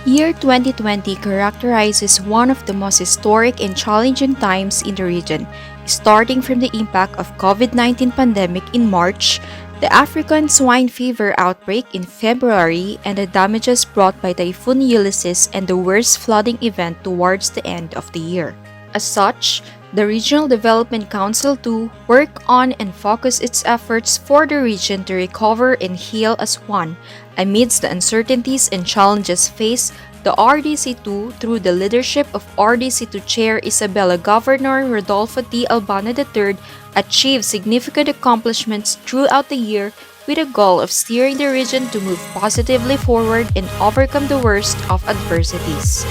Year 2020 characterizes one of the most historic and challenging times in the region, starting from the impact of COVID-19 pandemic in March, the African swine fever outbreak in February, and the damages brought by Typhoon Ulysses and the worst flooding event towards the end of the year. As such, the Regional Development Council too work on and focus its efforts for the region to recover and heal as one. Amidst the uncertainties and challenges faced, the RDC2, through the leadership of RDC2 Chair Isabella Governor Rodolfo T. Albano III, achieved significant accomplishments throughout the year with a goal of steering the region to move positively forward and overcome the worst of adversities.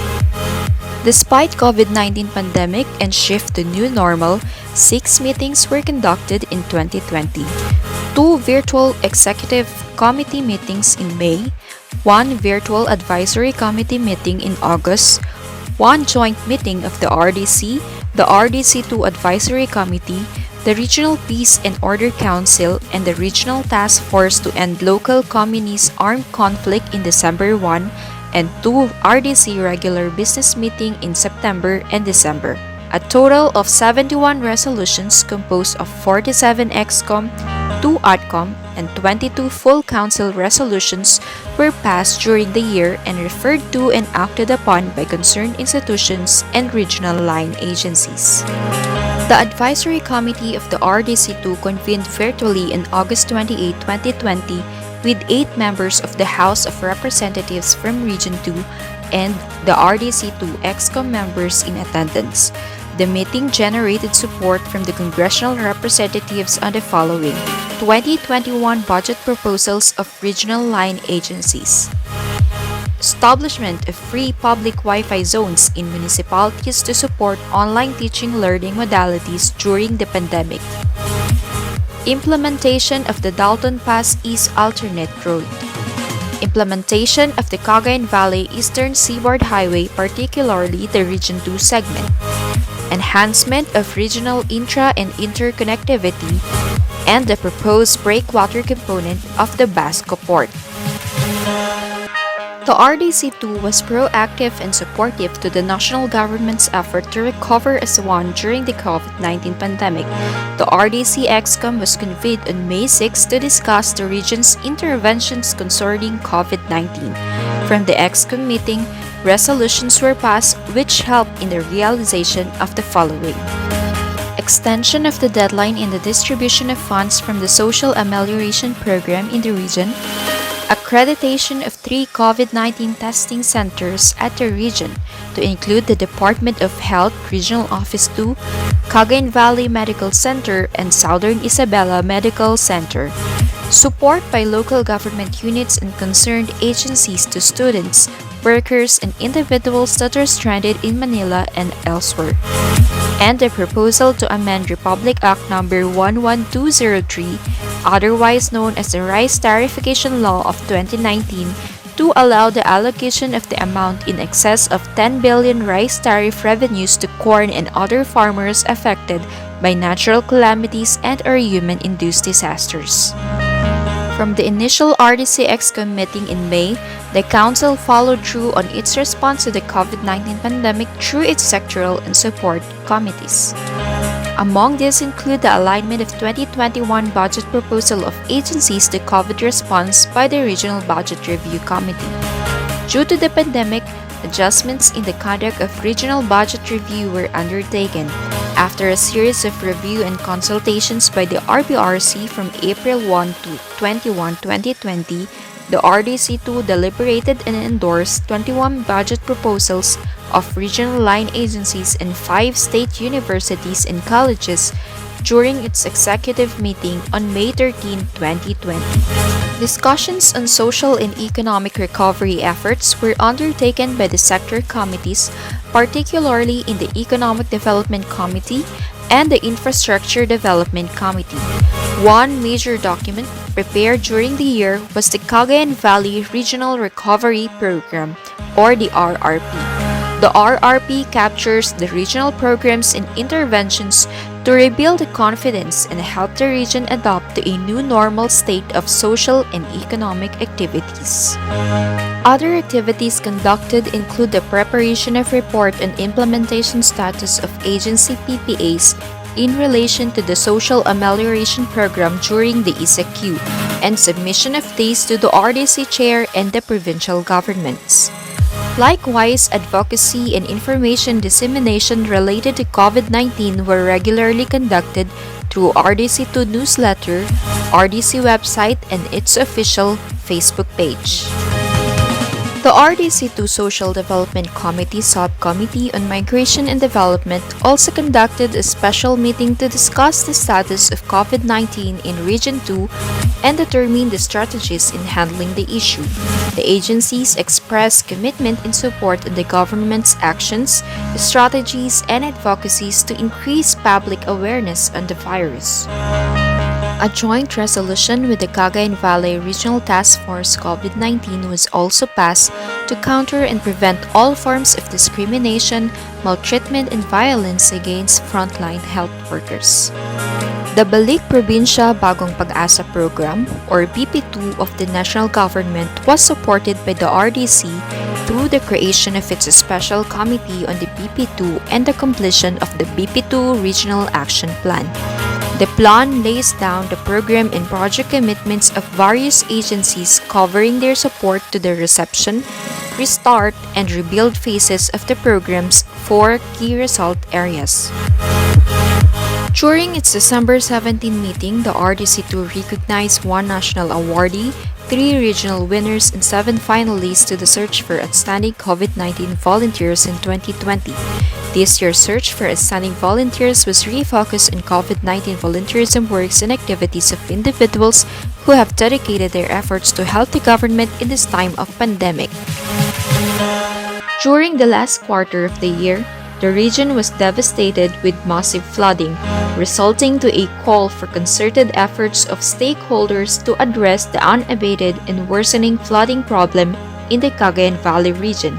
Despite COVID-19 pandemic and shift to new normal, 6 meetings were conducted in 2020. 2 virtual executive committee meetings in May, 1 virtual advisory committee meeting in August, 1 joint meeting of the RDC, the RDC2 Advisory Committee, the Regional Peace and Order Council, and the Regional Task Force to End Local Communist Armed Conflict in December 1, and 2 RDC regular business meeting in September and December. A total of 71 resolutions composed of 47 EXCOM, 2 ADCOM, and 22 full council resolutions were passed during the year and referred to and acted upon by concerned institutions and regional line agencies. The Advisory Committee of the RDC2 convened virtually on August 28, 2020 with 8 members of the House of Representatives from Region 2 and the RDC2 EXCOM members in attendance. The meeting generated support from the congressional representatives on the following: 2021 budget proposals of regional line agencies, establishment of free public Wi-Fi zones in municipalities to support online teaching learning modalities during the pandemic, implementation of the Dalton Pass East Alternate Road, implementation of the Cagayan Valley Eastern Seaboard Highway, particularly the Region 2 segment, enhancement of regional intra- and interconnectivity, and the proposed breakwater component of the Basco Port. The RDC2 was proactive and supportive to the national government's effort to recover as one during the COVID-19 pandemic. The RDC EXCOM was convened on May 6 to discuss the region's interventions concerning COVID-19. From the EXCOM meeting, resolutions were passed which helped in the realization of the following: extension of the deadline in the distribution of funds from the Social Amelioration Program in the region, accreditation of 3 COVID-19 testing centers at the region to include the Department of Health Regional Office 2, Cagayan Valley Medical Center, and Southern Isabela Medical Center. Support by local government units and concerned agencies to students, workers, and individuals that are stranded in Manila and elsewhere. And the proposal to amend Republic Act No. 11203, otherwise known as the Rice Tariffication Law of 2019, to allow the allocation of the amount in excess of 10 billion rice tariff revenues to corn and other farmers affected by natural calamities and/or human-induced disasters. From the initial RDC EXCOM meeting in May, the Council followed through on its response to the COVID-19 pandemic through its sectoral and support committees. Among these include the alignment of 2021 budget proposal of agencies to COVID response by the Regional Budget Review Committee. Due to the pandemic, adjustments in the conduct of regional budget review were undertaken. After a series of review and consultations by the RBRC from April 1 to 21, 2020, the RDC2 deliberated and endorsed 21 budget proposals of regional line agencies and 5 state universities and colleges during its executive meeting on May 13, 2020. Discussions on social and economic recovery efforts were undertaken by the sector committees, particularly in the Economic Development Committee and the Infrastructure Development Committee. One major document prepared during the year was the Cagayan Valley Regional Recovery Program, or the RRP. The RRP captures the regional programs and interventions to rebuild the confidence and help the region adapt to a new normal state of social and economic activities. Other activities conducted include the preparation of report and implementation status of agency PPAs in relation to the Social Amelioration Program during the ESEQ and submission of these to the RDC chair and the provincial governments. Likewise, advocacy and information dissemination related to COVID-19 were regularly conducted through RDC2 newsletter, RDC website, and its official Facebook page. The RDC2 Social Development Committee Subcommittee on Migration and Development also conducted a special meeting to discuss the status of COVID-19 in Region 2 and determine the strategies in handling the issue. The agencies expressed commitment in support of the government's actions, strategies, and advocacies to increase public awareness on the virus. A joint resolution with the Cagayan Valley Regional Task Force COVID-19 was also passed to counter and prevent all forms of discrimination, maltreatment, and violence against frontline health workers. The Balik Probinsya Bagong Pag-asa program, or BP2 of the national government, was supported by the RDC through the creation of its special committee on the BP2 and the completion of the BP2 Regional Action Plan. The plan lays down the program and project commitments of various agencies covering their support to the reception, restart, and rebuild phases of the program's 4 key result areas. During its December 17 meeting, the RDC2 recognized 1 national awardee, 3 regional winners, and 7 finalists to the search for outstanding COVID-19 volunteers in 2020. This year's search for outstanding volunteers was refocused on COVID-19 volunteerism works and activities of individuals who have dedicated their efforts to help the government in this time of pandemic. During the last quarter of the year, the region was devastated with massive flooding, resulting to a call for concerted efforts of stakeholders to address the unabated and worsening flooding problem in the Cagayan Valley region.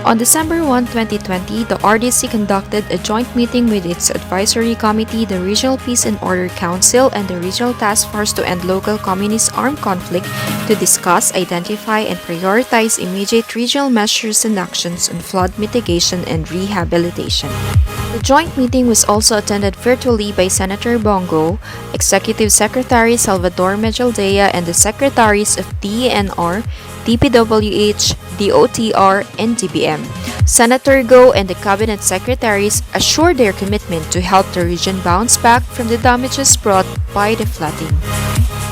On December 1, 2020, the RDC conducted a joint meeting with its advisory committee, the Regional Peace and Order Council, and the Regional Task Force to End Local Communist Armed Conflict to discuss, identify, and prioritize immediate regional measures and actions on flood mitigation and rehabilitation. The joint meeting was also attended virtually by Senator Bongo, Executive Secretary Salvador Medjaldea, and the Secretaries of DENR, DPWH, DOTR, and DBM. Senator Go and the Cabinet Secretaries assured their commitment to help the region bounce back from the damages brought by the flooding.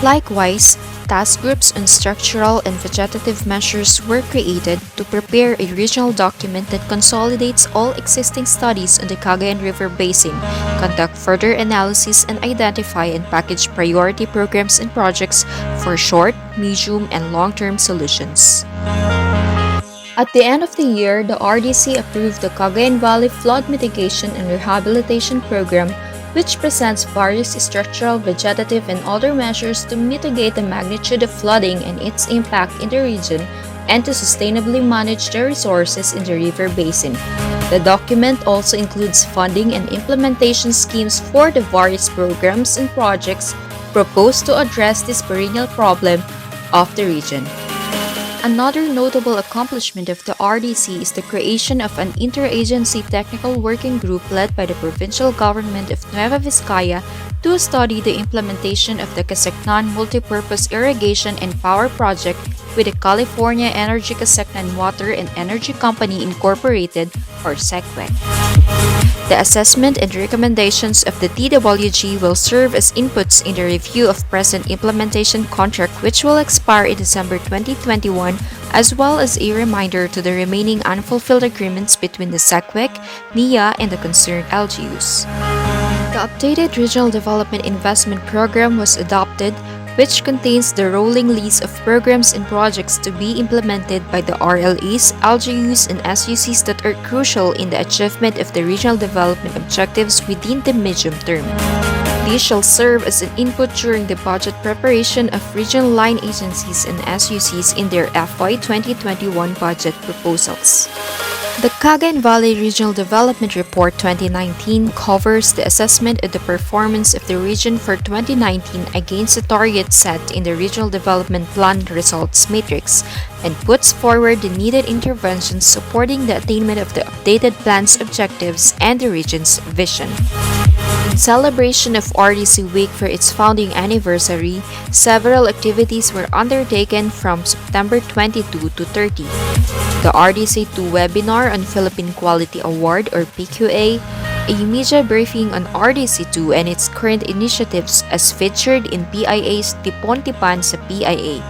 Likewise, task groups on structural and vegetative measures were created to prepare a regional document that consolidates all existing studies on the Cagayan River Basin, conduct further analysis, and identify and package priority programs and projects for short, medium, and long-term solutions. At the end of the year, the RDC approved the Cagayan Valley Flood Mitigation and Rehabilitation Program, which presents various structural, vegetative, and other measures to mitigate the magnitude of flooding and its impact in the region and to sustainably manage the resources in the river basin. The document also includes funding and implementation schemes for the various programs and projects proposed to address this perennial problem of the region. Another notable accomplishment of the RDC is the creation of an interagency technical working group led by the provincial government of Nueva Vizcaya to study the implementation of the Casecnan Multipurpose Irrigation and Power Project with the California Energy Casecnan Water and Energy Company Incorporated, or SECWEC. The assessment and recommendations of the TWG will serve as inputs in the review of present implementation contract, which will expire in December 2021, as well as a reminder to the remaining unfulfilled agreements between the SECWEC, NIA, and the concerned LGUs. The updated Regional Development Investment Program was adopted, which contains the rolling list of programs and projects to be implemented by the RLEs, LGUs, and SUCs that are crucial in the achievement of the regional development objectives within the medium term. These shall serve as an input during the budget preparation of regional line agencies and SUCs in their FY 2021 budget proposals. The Cagayan Valley Regional Development Report 2019 covers the assessment of the performance of the region for 2019 against the targets set in the Regional Development Plan Results Matrix and puts forward the needed interventions supporting the attainment of the updated plan's objectives and the region's vision. In celebration of RDC Week for its founding anniversary, several activities were undertaken from September 22 to 30. The RDC2 webinar on Philippine Quality Award or PQA, a media briefing on RDC2 and its current initiatives as featured in PIA's Tipon-Tipan sa PIA,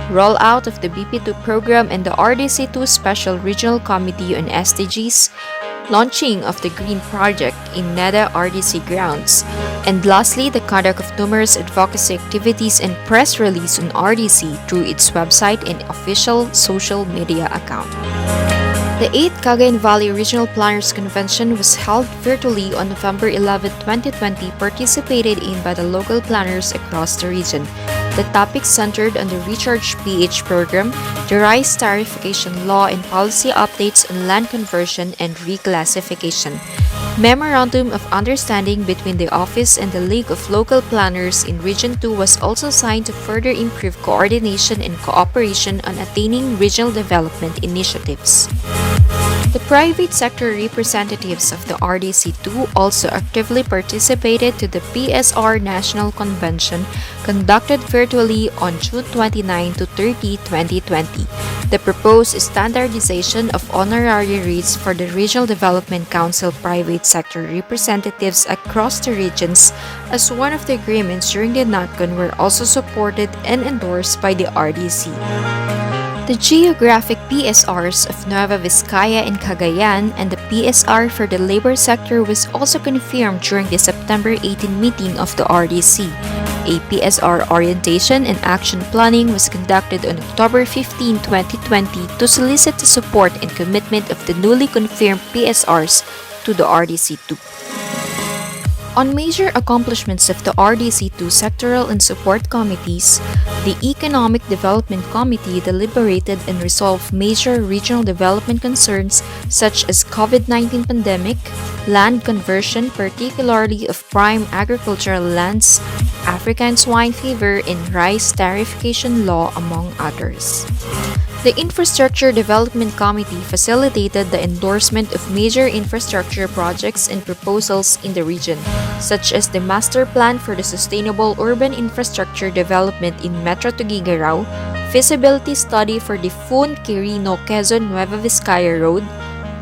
rollout of the BP2 program and the RDC2 Special Regional Committee on SDGs, launching of the Green Project in NEDA RDC grounds, and lastly, the conduct of numerous advocacy activities and press release on RDC through its website and official social media account. The 8th Cagayan Valley Regional Planners Convention was held virtually on November 11, 2020, participated in by the local planners across the region. The topic centered on the Recharge PH program, the RISE tariffication law and policy updates on land conversion and reclassification. Memorandum of Understanding between the Office and the League of Local Planners in Region 2 was also signed to further improve coordination and cooperation on attaining regional development initiatives. The private sector representatives of the RDC2 also actively participated to the PSR National Convention conducted virtually on June 29 to 30, 2020. The proposed standardization of honorary rates for the Regional Development Council private sector representatives across the regions as one of the agreements during the NATCON were also supported and endorsed by the RDC. The geographic PSRs of Nueva Vizcaya and Cagayan and the PSR for the labor sector was also confirmed during the September 18 meeting of the RDC. A PSR orientation and action planning was conducted on October 15, 2020 to solicit the support and commitment of the newly confirmed PSRs to the RDC2. On major accomplishments of the RDC2 sectoral and support committees, the Economic Development Committee deliberated and resolved major regional development concerns such as COVID-19 pandemic, land conversion particularly of prime agricultural lands, African swine fever, and rice tariffication law among others. The Infrastructure Development Committee facilitated the endorsement of major infrastructure projects and proposals in the region, such as the Master Plan for the Sustainable Urban Infrastructure Development in Metro Tuguegarao, Feasibility Study for the Fun-Quirino-Quezon Nueva Vizcaya Road,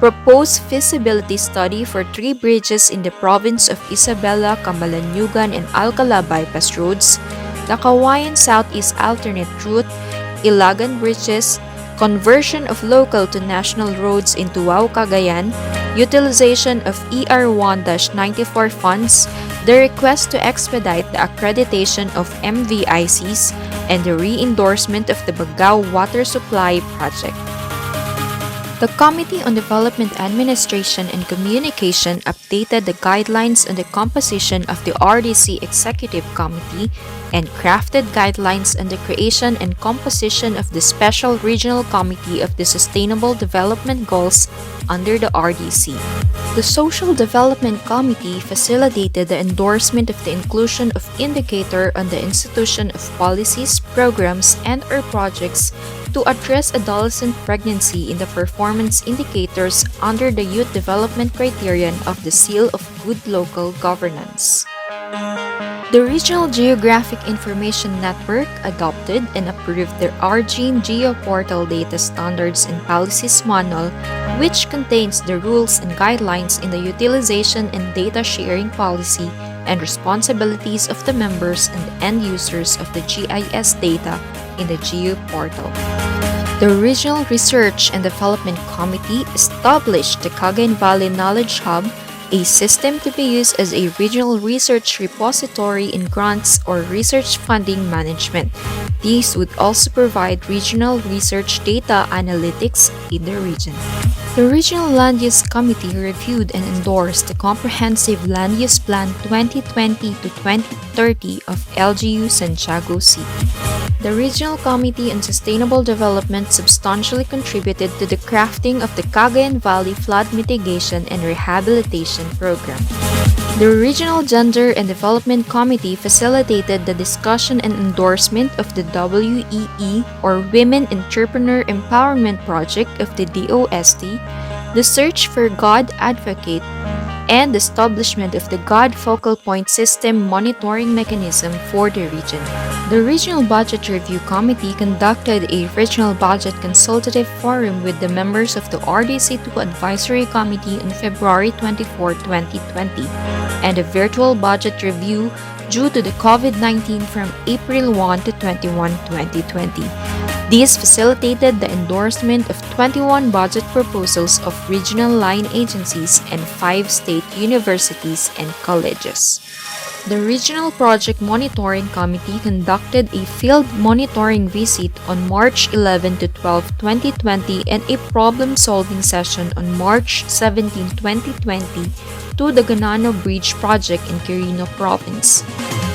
Proposed Feasibility Study for 3 bridges in the province of Isabela, Camalanyugan, and Alcala Bypass Roads, the Kawayan Southeast Alternate Route, Ilagan Bridges, conversion of local to national roads in Tuao, Cagayan, utilization of ER1-94 funds, the request to expedite the accreditation of MVICs, and the re-endorsement of the Bagao Water Supply Project. The Committee on Development Administration and Communication updated the guidelines on the composition of the RDC Executive Committee and crafted guidelines on the creation and composition of the Special Regional Committee of the Sustainable Development Goals under the RDC. The Social Development Committee facilitated the endorsement of the inclusion of indicator on the institution of policies, programs, and/or projects to address adolescent pregnancy in the performance indicators under the Youth Development Criterion of the Seal of Good Local Governance. The Regional Geographic Information Network adopted and approved the RGene Geoportal Data Standards and Policies Manual, which contains the rules and guidelines in the utilization and data sharing policy and responsibilities of the members and end users of the GIS data in the Geoportal. The Regional Research and Development Committee established the Cagayan Valley Knowledge Hub, a system to be used as a regional research repository in grants or research funding management. These would also provide regional research data analytics in the region. The Regional Land Use Committee reviewed and endorsed the Comprehensive Land Use Plan 2020 to 2030 of LGU Santiago City. The Regional Committee on Sustainable Development substantially contributed to the crafting of the Cagayan Valley Flood Mitigation and Rehabilitation Program. The Regional Gender and Development Committee facilitated the discussion and endorsement of the WEE or Women Entrepreneur Empowerment Project of the DOST, the Search for God Advocate, and the establishment of the God Focal Point System monitoring mechanism for the region. The Regional Budget Review Committee conducted a Regional Budget Consultative Forum with the members of the RDC2 Advisory Committee on February 24, 2020, and a virtual budget review due to the COVID-19 from April 1 to 21, 2020. These facilitated the endorsement of 21 budget proposals of regional line agencies and 5 state universities and colleges. The Regional Project Monitoring Committee conducted a field monitoring visit on March 11 to 12, 2020 and a problem-solving session on March 17, 2020 to the Ganano Bridge project in Quirino Province.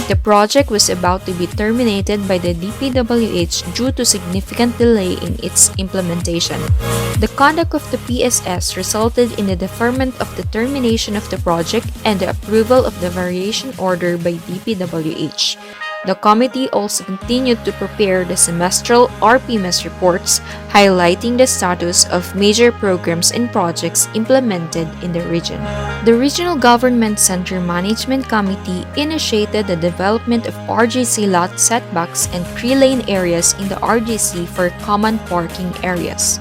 The project was about to be terminated by the DPWH due to significant delay in its implementation. The conduct of the PSS resulted in the deferment of the termination of the project and the approval of the variation order by DPWH. The committee also continued to prepare the semestral RPMS reports, highlighting the status of major programs and projects implemented in the region. The Regional Government Center Management Committee initiated the development of RGC lot setbacks and 3-lane areas in the RGC for common parking areas.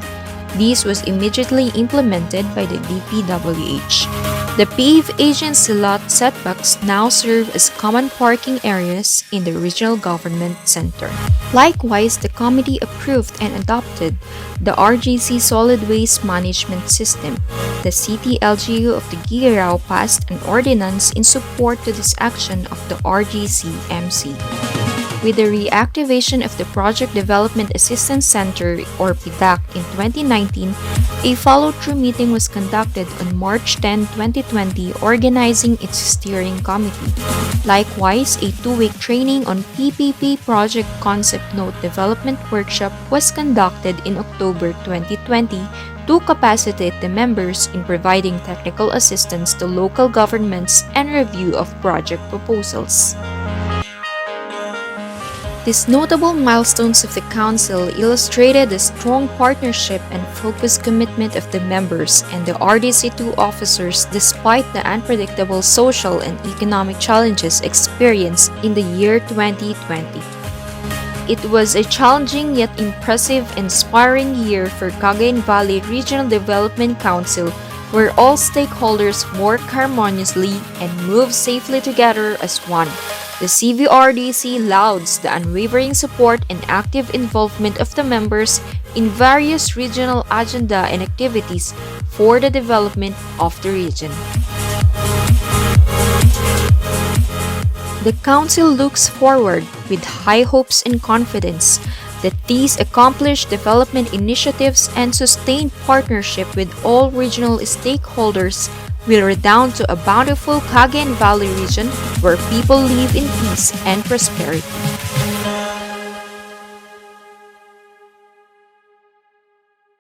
This was immediately implemented by the DPWH. The PAVE agency lot setbacks now serve as common parking areas in the Regional Government Center. Likewise, the committee approved and adopted the RGC Solid Waste Management System. The CTLGU of the Gigaraw passed an ordinance in support to this action of the RGC-MC. With the reactivation of the Project Development Assistance Center or PDAC in 2019, a follow-through meeting was conducted on March 10, 2020, organizing its steering committee. Likewise, a 2-week training on PPP Project Concept Note Development Workshop was conducted in October 2020 to capacitate the members in providing technical assistance to local governments and review of project proposals. These notable milestones of the Council illustrated the strong partnership and focused commitment of the members and the RDC2 officers despite the unpredictable social and economic challenges experienced in the year 2020. It was a challenging yet impressive, inspiring year for Cagayan Valley Regional Development Council, where all stakeholders work harmoniously and move safely together as one. The CVRDC lauds the unwavering support and active involvement of the members in various regional agenda and activities for the development of the region. The Council looks forward with high hopes and confidence that these accomplished development initiatives and sustained partnership with all regional stakeholders will redound to a bountiful Cagayan Valley region where people live in peace and prosperity.